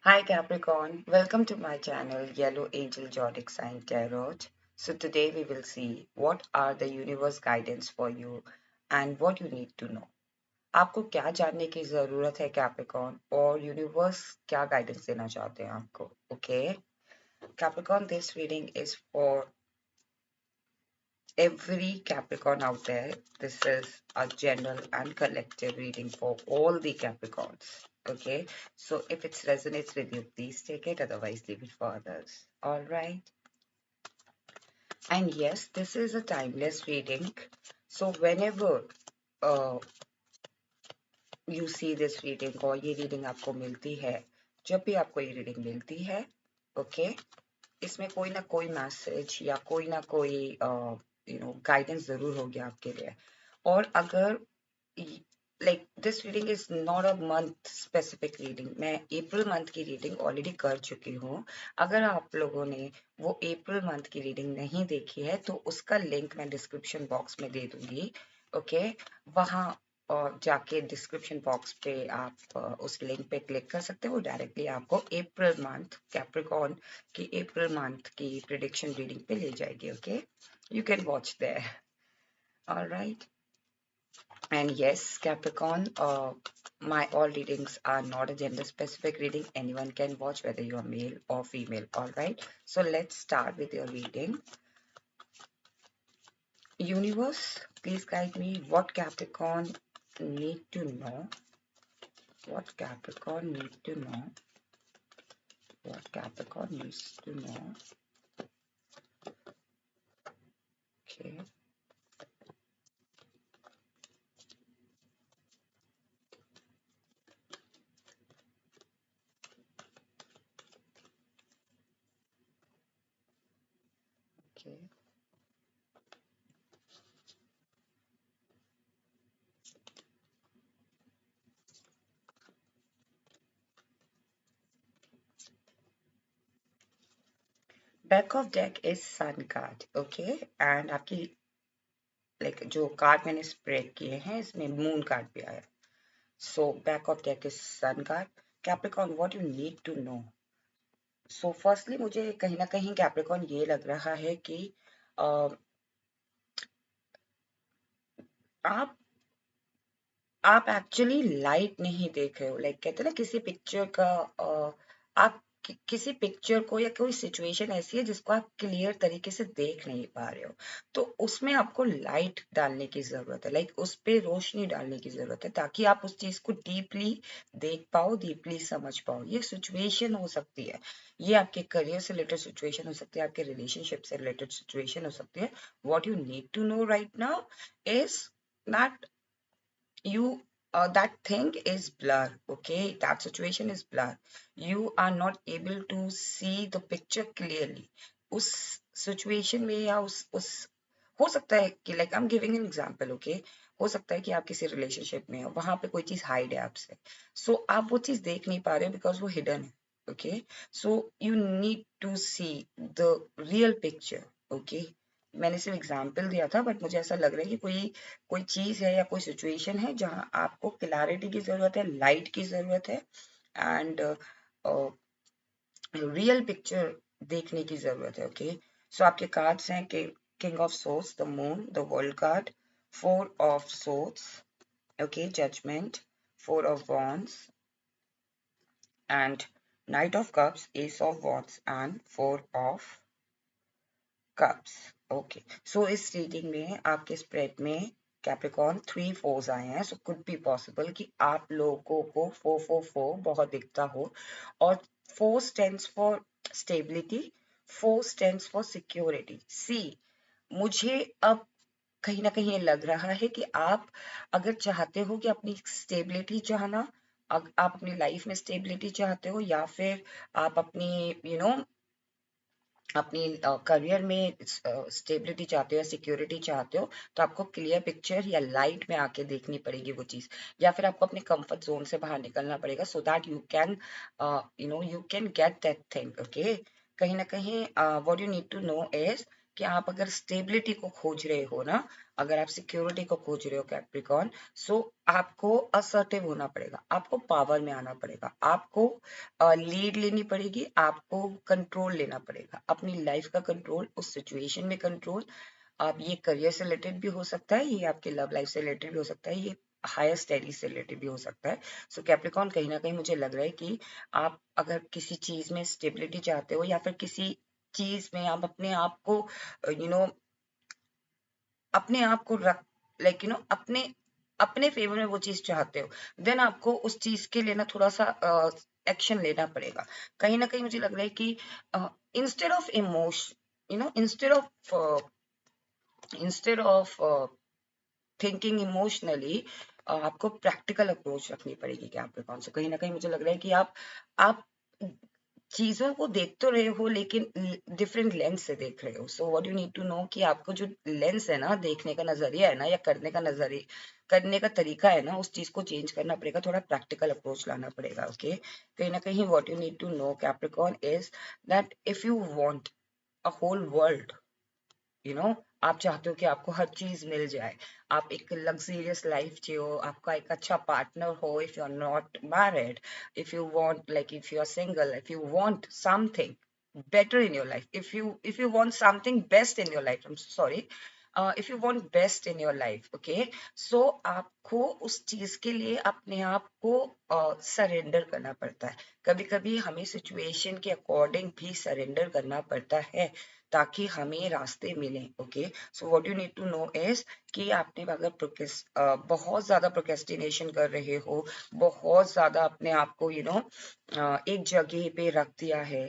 Hi Capricorn, welcome to my channel Yellow Angel Zodiac Sign Tarot. So today we will see what are the universe guidance for you and what you need to know. आपको क्या जानने की जरूरत है Capricorn और universe क्या guidance देना चाहते हैं आपको. Okay, Capricorn, this reading is for every Capricorn out there. This is a general and collective reading for all the Capricorns. Okay, so if it resonates with you, please take it, otherwise, leave it for others. All right, and yes, this is a timeless reading. So, whenever uh, you see this reading or ये reading आपको मिलती है, जब भी आपको ये reading मिलती है, okay, इसमें कोई ना कोई मैसेज या कोई ना कोई गाइडेंस जरूर होगी आपके लिए. और अगर like this reading is not a month specific reading, मैं अप्रैल मंथ की रीडिंग ऑलरेडी कर चुकी हूँ. अगर आप लोगों ने वो अप्रैल मंथ की रीडिंग नहीं देखी है तो उसका लिंक मैं डिस्क्रिप्शन बॉक्स में दे दूंगी. ओके, वहाँ और जाके डिस्क्रिप्शन बॉक्स पे आप उस लिंक पे क्लिक कर सकते हो. डायरेक्टली आपको अप्रैल मंथ कैप्रिकॉर्न की अप्रैल मंथ की प्रिडिक्शन रीडिंग पे ले जाएगी. Okay, you can watch there. Alright, and yes, Capricorn, my all readings are not a gender specific reading. Anyone can watch whether you are male or female. Alright, so let's start with your reading. Universe, please guide me. What Capricorn need to know? What Capricorn need to know? What Capricorn needs to know? Okay. Okay. Back of deck is Sun card. Okay, and आपकी like जो card मैंने spread किए हैं इसमें moon card भी आया. So back of deck is Sun card. Capricorn, what you need to know. So firstly मुझे कहीं ना कहीं Capricorn ये लग रहा है कि आप आप एक्चुअली लाइट नहीं देख रहे हो. लाइक कहते हैं ना किसी पिक्चर का आप किसी पिक्चर को या कोई सिचुएशन ऐसी है जिसको आप क्लियर तरीके से देख नहीं पा रहे हो, तो उसमें आपको लाइट डालने की जरूरत है. लाइक उस पे रोशनी डालने की जरूरत है ताकि आप उस चीज को डीपली देख पाओ, डीपली समझ पाओ. ये सिचुएशन हो सकती है, ये आपके करियर से रिलेटेड सिचुएशन हो सकती है, आपके रिलेशनशिप से रिलेटेड सिचुएशन हो सकती है. What you need to know right now is that you that thing is blur. Okay, that situation is blur. You are not able to see the picture clearly. उस situation में या उस हो सकता है कि like I'm giving an example. Okay, हो सकता है कि आप किसी relationship में हो, वहां पे कोई चीज hide है आपसे, so आप वो चीज देख नहीं पा रहे हो because वो hidden है. Okay, so you need to see the real picture. Okay, मैंने सिर्फ एग्जाम्पल दिया था, बट मुझे ऐसा लग रहा है कि कोई कोई चीज है या कोई सिचुएशन है जहां आपको क्लैरिटी की जरूरत है, लाइट की जरूरत है, एंड रियल पिक्चर देखने की जरूरत है. ओके, सो आपके कार्ड्स हैं कि king of swords, the moon, the world card, four of swords, okay, judgement, four of wands, and knight of cups, ace of wands, and four of cups. Okay, so इस reading में आपके spread में Capricorn 3 4s आए हैं. So could be possible कि आप लोगों को 4 4 4 बहुत दिखता हो. और 4 stands for stability, 4 stands for security. See, मुझे अब कहीं ना कहीं ये लग रहा है कि आप अगर चाहते हो कि अपनी स्टेबिलिटी चाहना, आप अपनी लाइफ में स्टेबिलिटी चाहते हो, या फिर आप अपनी अपनी करियर में स्टेबिलिटी चाहते हो या सिक्योरिटी चाहते हो, तो आपको क्लियर पिक्चर या लाइट में आके देखनी पड़ेगी वो चीज, या फिर आपको अपने कंफर्ट जोन से बाहर निकलना पड़ेगा so that you can you can get that thing. Okay, कहीं ना कहीं what you need to know is कि आप अगर स्टेबिलिटी को खोज रहे हो ना, अगर आप सिक्योरिटी को खोज रहे हो कैप्रिकॉन, सो आपको असर्टिव होना पड़ेगा, आपको पावर में आना पड़ेगा, आपको लीड लेनी पड़ेगी, आपको कंट्रोल लेना पड़ेगा, अपनी लाइफ का कंट्रोल, उस सिचुएशन में कंट्रोल। आप ये करियर से रिलेटेड भी हो सकता है, ये आपके लव लाइफ से रिलेटेड भी हो सकता है, ये हायर स्टडीज से रिलेटेड भी हो सकता है। सो कैप्रिकॉन, कहीं ना कहीं मुझे लग रहा है कि आप अगर किसी चीज में स्टेबिलिटी चाहते हो, या फिर किसी चीज में आप अपने आप को यू नो अपने आप को रख लाइक अपने अपने फेवर में वो चीज चाहते हो, देन आपको उस चीज के लिए ना थोड़ा सा एक्शन लेना पड़ेगा। कहीं ना कहीं मुझे लग रहा है कि instead of emotion, instead of thinking emotionally, आपको प्रैक्टिकल अप्रोच रखनी पड़ेगी कैप्रिकॉर्न। से कहीं ना कहीं मुझे लग रहा है कि आप चीजों को देख तो रहे हो, लेकिन डिफरेंट लेंस से देख रहे हो। So what you need to know कि आपको जो लेंस है ना, देखने का नजरिया है ना, या करने का तरीका है ना, उस चीज को चेंज करना पड़ेगा, थोड़ा प्रैक्टिकल अप्रोच लाना पड़ेगा। ओके, कहीं ना कहीं what you need to know Capricorn is that if you want a whole world, आप चाहते हो कि आपको हर चीज मिल जाए, आप एक लग्जरियस लाइफ जियो, आपका एक अच्छा पार्टनर हो, if you are not married, if you want like if you are single, if you want something better in your life, if you want something best in your life, I'm sorry, if you want best in your life, okay, so आपको उस चीज के लिए अपने आप को surrender करना पड़ता है। कभी कभी हमें सिचुएशन के अकॉर्डिंग भी सरेंडर करना पड़ता है, ताकि हमें रास्ते मिले। Okay, so what you need to know is कि आपने अगर बहुत ज्यादा प्रोक्रेस्टिनेशन कर रहे हो, बहुत ज्यादा अपने आप को एक जगह पे रख दिया है,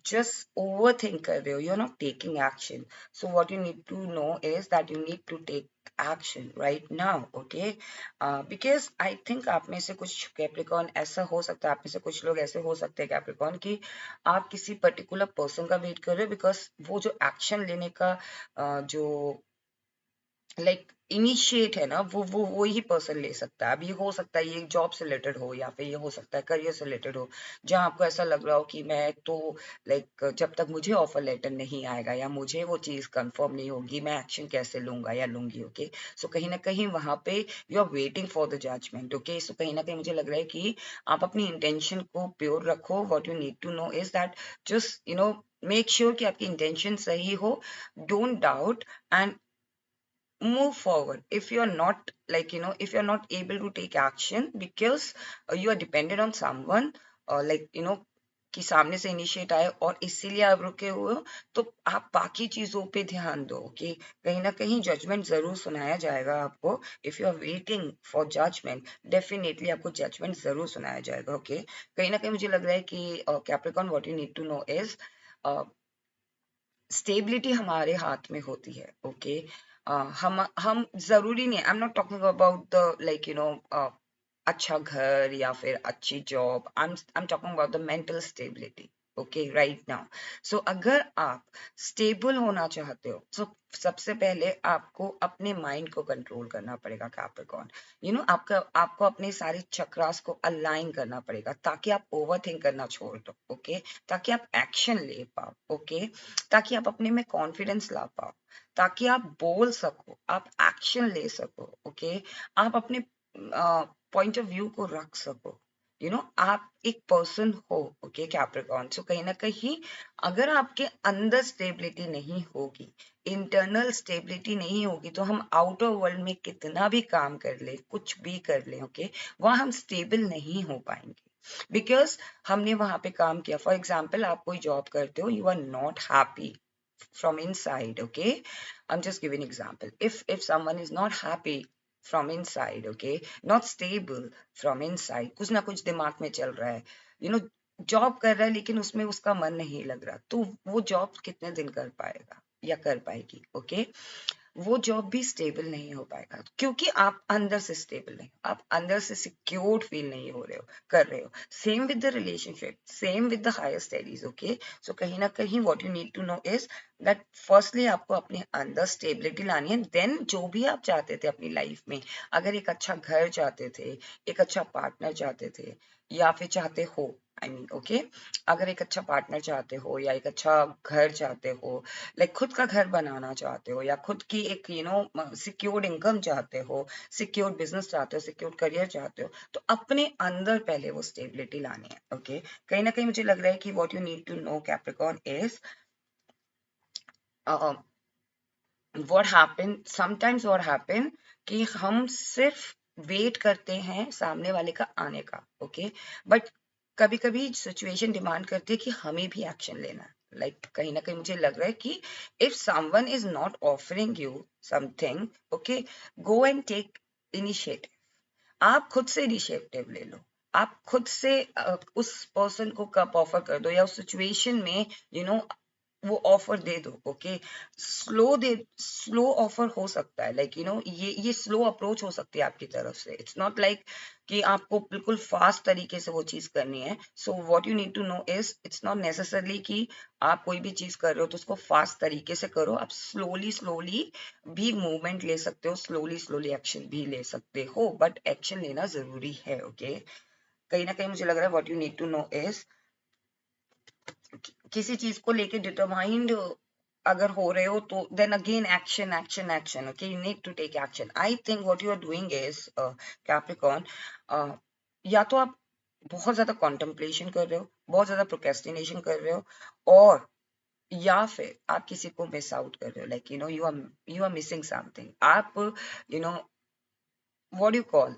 just overthink कर रहे हो, you're not taking action. So what you need to know is that you need to take action right now. Okay, because I think आप में से कुछ कैप्रिकॉन ऐसा हो सकता है, आप में से कुछ लोग ऐसे हो सकते हैं कैप्रिकॉन कि आप किसी पर्टिकुलर पर्सन का वेट कर रहे हो, बिकॉज वो जो एक्शन लेने का जो लाइक इनिशिएट है ना, वो ही पर्सन ले सकता है। अब ये हो सकता है ये जॉब से रिलेटेड हो, या फिर ये हो सकता है करियर से रिलेटेड हो, जहां आपको ऐसा लग रहा हो कि मैं तो लाइक जब तक मुझे ऑफर लेटर नहीं आएगा या मुझे वो चीज कंफर्म नहीं होगी, मैं एक्शन कैसे लूंगा या लूंगी। ओके, सो कहीं ना कहीं वहां पे you are waiting for the judgement. Okay, so कहीं ना कहीं मुझे लग रहा है कि आप अपनी इंटेंशन को प्योर रखो। What you need to know is that just make sure कि आपकी इंटेंशन सही हो, don't doubt, and move forward. If you're not if you're not able to take action because you are dependent on someone, कि सामने से initiate आए और इसीलिए आप रुके हुए हो, तो आप बाकी चीजों पे ध्यान दो। कि कहीं ना कहीं जजमेंट जरूर सुनाया जाएगा आपको। If you are waiting for judgement, definitely आपको जजमेंट जरूर सुनाया जाएगा। ओके, कहीं ना कहीं मुझे लग रहा है कि Capricorn, what you need to know is stability हमारे हाथ में होती है। ओके, हम जरूरी नहीं, I am not talking about the अच्छा घर या फिर अच्छी job, I am talking about the mental stability. Okay, right now, so अगर आप स्टेबल होना चाहते हो, तो सबसे पहले आपको अपने माइंड को कंट्रोल करना पड़ेगा कैप्रिकॉर्न। आपको अपने सारे चक्रास को अलाइन करना पड़ेगा, ताकि आप ओवर थिंक करना छोड़ दो। ओके, ताकि आप एक्शन ले पाओ। ओके, ताकि आप अपने में कॉन्फिडेंस ला पाओ, ताकि आप बोल सको, आप एक्शन ले सको। ओके, आप अपने पॉइंट ऑफ व्यू को रख सको। आप एक पर्सन हो। ओके कैप्रिकॉर्न, सो कहीं ना कहीं अगर आपके अंदर स्टेबिलिटी नहीं होगी, इंटरनल स्टेबिलिटी नहीं होगी, तो हम आउटर वर्ल्ड में कितना भी काम कर ले, कुछ भी कर ले, ओके, वहां हम स्टेबल नहीं हो पाएंगे, बिकॉज हमने वहां पे काम किया। फॉर एग्जाम्पल, आप कोई जॉब करते हो, you are not happy from inside. Okay, I'm just giving example. If someone is not happy from inside, okay, not stable from inside, कुछ ना कुछ दिमाग में चल रहा है, जॉब कर रहा है लेकिन उसमें उसका मन नहीं लग रहा, तो वो जॉब कितने दिन कर पाएगा या कर पाएगी। ओके, वो जॉब भी स्टेबल नहीं हो पाएगा, क्योंकि आप अंदर से स्टेबल नहीं, आप अंदर से सिक्योर्ड फील नहीं हो रहे हो, कर रहे हो। Same with the relationship, same with the higher studies. Okay, so कहीं ना कहीं what you need to know is that firstly आपको अपने अंदर स्टेबिलिटी लानी है, देन जो भी आप चाहते थे अपनी लाइफ में, अगर एक अच्छा घर चाहते थे, एक अच्छा पार्टनर चाहते थे, या फिर चाहते हो, आई मीन ओके, अगर एक अच्छा पार्टनर चाहते हो या एक अच्छा घर चाहते हो, लाइक खुद का घर बनाना चाहते हो, या खुद की एक सिक्योर्ड इनकम चाहते हो, सिक्योर्ड बिजनेस चाहते हो, सिक्योर्ड करियर चाहते हो, तो अपने अंदर पहले वो स्टेबिलिटी लानी है। ओके, कहीं ना कहीं मुझे लग रहा है कि what you need to know Capricorn is what happen sometimes, what happen कि हम सिर्फ वेट करते हैं सामने वाले का आने का। ओके, बट कभी कभी सिचुएशन डिमांड करती है कि हमें भी एक्शन लेना है। कहीं ना कहीं मुझे लग रहा है कि if someone is not offering you something, okay, go and take initiative. आप खुद से इनिशिएटिव ले लो, आप खुद से उस पर्सन को कप ऑफर कर दो, या उस सिचुएशन में यू नो वो ऑफर दे दो। ओके, स्लो ऑफर हो सकता है, ये स्लो अप्रोच हो सकती है आपकी तरफ से। इट्स नॉट लाइक कि आपको बिल्कुल फास्ट तरीके से वो चीज करनी है। So what you need to know is it's not necessarily कि आप कोई भी चीज कर रहे हो तो उसको फास्ट तरीके से करो। आप स्लोली स्लोली भी मूवमेंट ले सकते हो, स्लोली स्लोली एक्शन भी ले सकते हो, बट एक्शन लेना जरूरी है। ओके, कहीं ना कहीं मुझे लग रहा है what you need to know is किसी चीज को लेके डिटरमाइंड अगर हो रहे हो तो then again action action action. Okay, you need to take action. I think what you are doing is Capricorn, या तो आप बहुत ज्यादा कॉन्टेम्पलेशन कर रहे हो, बहुत ज्यादा प्रोक्रेस्टिनेशन कर रहे हो, और या फिर आप किसी को मिस आउट कर रहे हो, यू आर मिसिंग समथिंग। आप you know what you call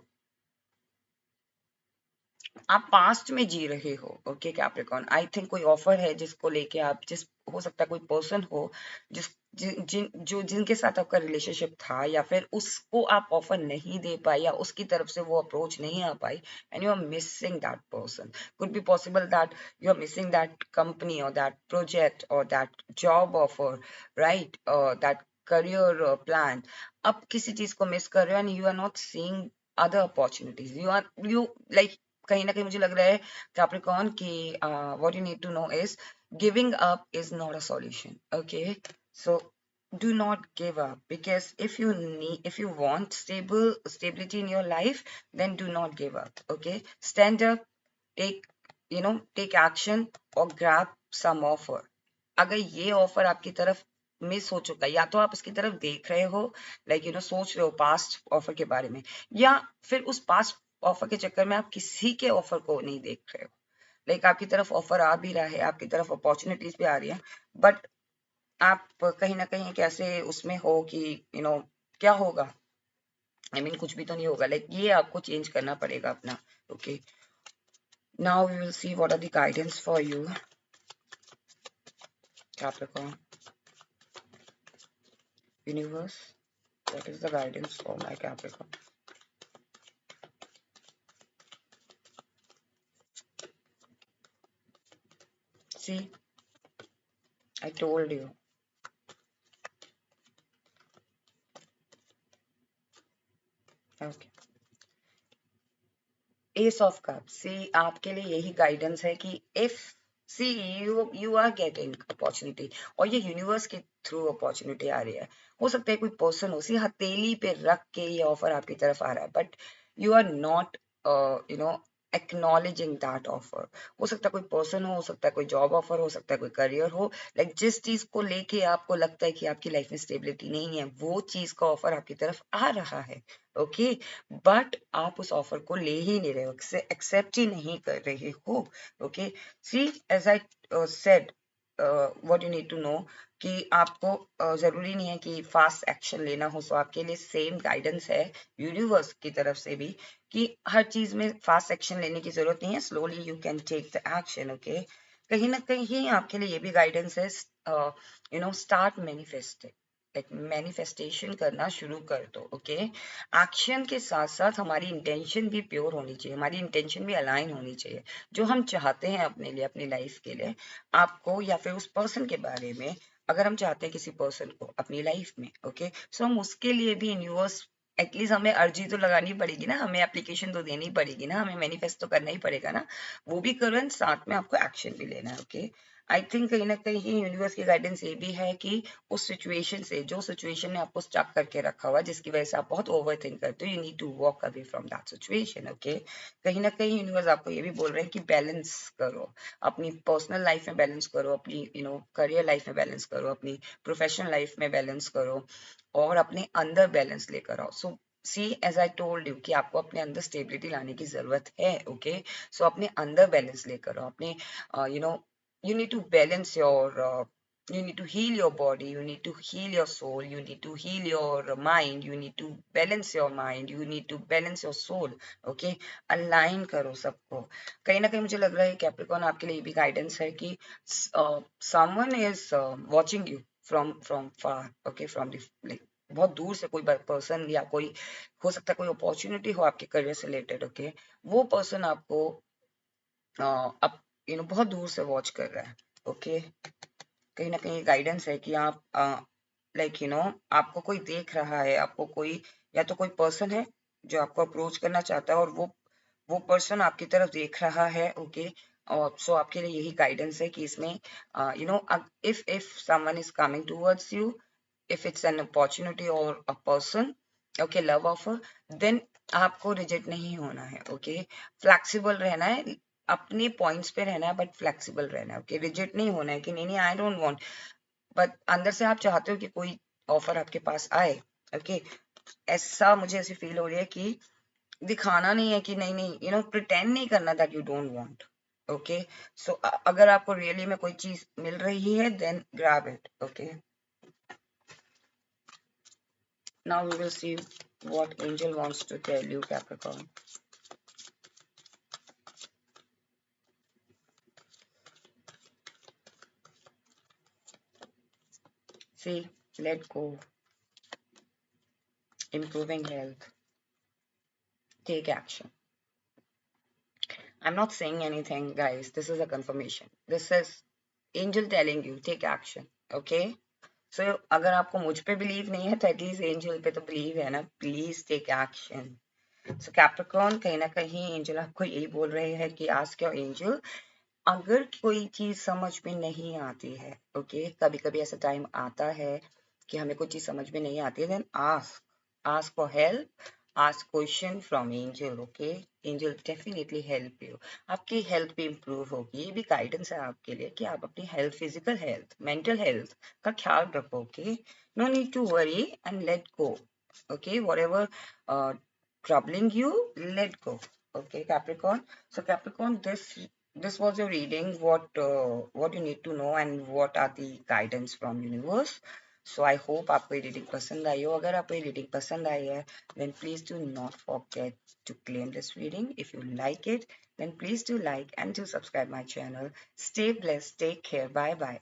आप पास्ट में जी रहे हो। ओके कैप्रिकॉर्न, आई थिंक कोई ऑफर है जिसको लेके आप जिस हो सकता है कोई पर्सन हो जिस जिन जिन जो जिनके साथ आपका रिलेशनशिप था, या फिर उसको आप ऑफर नहीं दे पाए, या उसकी तरफ से वो अप्रोच नहीं आ पाई, and you are missing that person. Could be possible that you are missing that company और दैट प्रोजेक्ट और that job offer, right, that career plan. अब किसी चीज को मिस कर रहे हो and you are not seeing other opportunities. You like कहीं ना कहीं मुझे लग रहा है कैप्रिकॉर्न कि what you need to know is giving up is not a solution. Okay, so do not give up, because if you want stability in your life, then do not give up. Okay, stand up, take take action, or grab some offer। अगर ये offer आपकी तरफ miss हो चुका है, या तो आप उसकी तरफ देख रहे हो, सोच रहे हो पास्ट ऑफर के बारे में, या फिर उस पास्ट ऑफर के चक्कर में आप किसी के ऑफर को नहीं देख रहे हो। आपकी तरफ ऑफर आ भी रहा है, आपकी तरफ अपॉर्चुनिटीज भी आ रही है, बट आप कहीं ना कहीं कैसे उसमें हो कि क्या होगा, आई मीन कुछ भी तो नहीं होगा। ये आपको चेंज करना पड़ेगा अपना। Okay, now we will see what are the guidance for you Capricorn. Universe, what is the guidance for my Capricorn? See, I told you. Okay. Ace of Cups. See, आपके लिए यही गाइडेंस है कि if see you are getting opportunity, और ये universe के through opportunity आ रही है। हो सकता है कोई पर्सन हो, सी हथेली पे रख के ये ऑफर आपकी तरफ आ रहा है, but you are not acknowledging that offer. हो सकता है कोई पर्सन हो सकता है कोई जॉब ऑफर हो सकता है कोई करियर हो, जिस चीज को लेके आपको लगता है कि आपकी लाइफ में स्टेबिलिटी नहीं है, वो चीज का ऑफर आपकी तरफ आ रहा है। ओके, बट आप उस ऑफर को ले ही नहीं रहे हो, एक्सेप्ट ही नहीं कर रहे हो। Okay, see as I said what you need to know कि आपको जरूरी नहीं है कि फास्ट एक्शन लेना हो। सो आपके लिए सेम गाइडेंस है यूनिवर्स की तरफ से भी कि हर चीज में फास्ट एक्शन लेने की जरूरत नहीं है, slowly you can take the action. Okay, कहीं ना कहीं आपके लिए ये भी गाइडेंस है, स्टार्ट मैनिफेस्टिंग, मैनिफेस्टेशन करना शुरू कर दो। ओके, एक्शन के साथ साथ हमारी इंटेंशन भी प्योर होनी चाहिए, हमारी इंटेंशन भी अलाइन होनी चाहिए। जो हम चाहते हैं अपने लिए, अपनी लाइफ के लिए, आपको या फिर उस पर्सन के बारे में, अगर हम चाहते हैं किसी पर्सन को अपनी लाइफ में, ओके, सो हम उसके लिए भी यूनिवर्स एटलीस्ट हमें अर्जी तो लगानी पड़ेगी ना, हमें एप्लीकेशन तो देनी पड़ेगी ना, हमें मैनिफेस्ट तो करना ही पड़ेगा ना। वो भी करो एंड साथ में आपको एक्शन भी लेना है। ओके, आई थिंक कहीं ना कहीं यूनिवर्स की गाइडेंस ये भी है कि उस सिचुएशन से, जो सिचुएशन ने आपको स्टक करके रखा हुआ, जिसकी वजह से आप बहुत ओवर थिंक करते हो, you need to walk away from that situation. Okay, कहीं ना कहीं यूनिवर्स आपको ये भी बोल रहे हैं कि बैलेंस करो, अपनी पर्सनल लाइफ में बैलेंस करो, अपनी करियर लाइफ में बैलेंस करो, अपनी प्रोफेशनल लाइफ में बैलेंस करो, और अपने अंदर बैलेंस लेकर आओ। सो सी, एज आई टोल्ड यू कि आपको अपने अंदर स्टेबिलिटी लाने की जरूरत है। ओके, सो अपने अंदर बैलेंस लेकर आओ, अपने you know you need to balance your you need to heal your body, you need to heal your soul, you need to heal your mind, you need to balance your mind, you need to balance your soul. Okay, align करो सबको। कहीं ना कहीं मुझे लग रहा है Capricorn आपके लिए भी गाइडेंस है कि someone is watching you from far, okay, from the like बहुत दूर से कोई पर्सन, या कोई हो सकता है कोई अपॉर्चुनिटी हो आपके करियर से रिलेटेड। ओके, वो पर्सन आपको अब बहुत दूर से वॉच कर रहा है। ओके, कहीं ना कहीं गाइडेंस है कि आप लाइक आपको कोई देख रहा है, आपको कोई, या तो कोई पर्सन है जो आपको अप्रोच करना चाहता है, और वो पर्सन आपकी तरफ देख रहा है। ओके, और सो आपके लिए यही गाइडेंस है कि इसमें if someone is coming towards you, if it's an opportunity or a person, okay, love offer, then आपको रिजेक्ट नहीं होना है। ओके, फ्लेक्सिबल रहना है, अपने पॉइंट्स पे रहना है, बट फ्लेक्सिबल रहना है। ओके, रिजेक्ट नहीं होना है कि नहीं नहीं आई डोंट वांट, बट अंदर से आप चाहते हो कि कोई ऑफर आपके पास आए। ओके, ऐसा मुझे ऐसी फील हो रही है कि दिखाना नहीं है कि नहीं नहीं, प्रिटेंड नहीं करना that you don't want. Okay, so अगर आपको रियली में कोई चीज मिल रही है, then grab it. Okay, now we will see what angel wants to tell you, Capricorn. See, let go, improving health, take action. I'm not saying anything, guys. This is a confirmation. This is angel telling you, take action. Okay? So, अगर आपको मुझ पे believe नहीं है, तो at least angel पे तो believe है ना। Please take action. So Capricorn, कहीं ना कहीं एंजल आपको यही बोल रहे हैं कि आस्क योर एंजल, अगर कोई चीज समझ में नहीं आती है, ओके, कभी कभी ऐसा टाइम आता है कि हमें कोई चीज समझ में नहीं आती है, then ask ask for help, ask question from angel. Okay, angel definitely help you, आपकी हेल्थ भी इंप्रूव होगी। ये भी गाइडेंस है आपके लिए कि आप अपनी health, physical health, mental health का ख्याल रखो। Okay, no need to worry and let go. Okay, whatever troubling you, let go. Okay, Capricorn. So Capricorn, this was your reading, what you need to know and what are the guidance from universe. So I hope आपको ये reading पसंद आई हो। अगर आपको ये reading पसंद आई है, then please do not forget to claim this reading. If you like it, then please do like and do subscribe my channel. Stay blessed, take care, bye bye.